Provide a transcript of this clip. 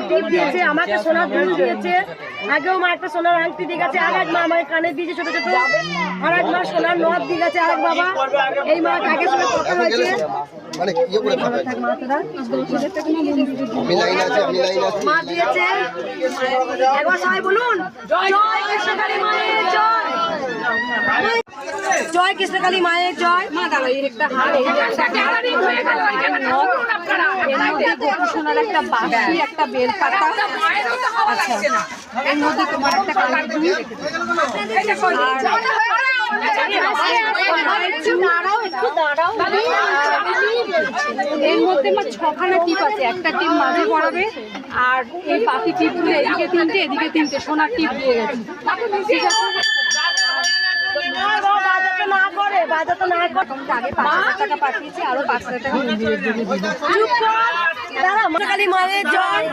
টিপ দিয়েছে, আমাকে সোনার দুল দিয়েছে। আগেও মা একটা সোনার আংটি দিয়ে গেছে, আর এক মা আমাকে কানে দিয়েছে ছোট ছোট, আর এক মা সোনার নথ দিয়ে গেছে, আর এক বাবা। এই মা কাকের সঙ্গে কথা হয়েছে। মানে কি করে ভালো থাক মা তোরা। মা দিয়েছে। একবার সবাই বলুন জয় কৃষ্ণকালী মায়ের জয়। জয় কৃষ্ণকালী মায়ের জয়। মা দাঁড়াই একটা হার, এই যে একটা হার, এর মধ্যে গোপী সোনার একটা বাঁশি, একটা বেলপাতা। আচ্ছা, এর মধ্যে তোমার একটা কানের দুল, এর মধ্যে আমার 6খানা টিপ আছে। একটা টিপ মাঝে পড়াবে, আর এই বাকি টিপগুলো এদিকে 3টে, এদিকে 3টে সোনার টিপ দিয়ে গেছে। ঠিক আছে, বাজাতে না করে আগে 5,000 টাকা পাঠিয়েছি, আরো 5,000 টাকা মন্দিরের জন্য। চুপ কর, দাঁড়া। মা কালী মায়ের জয়।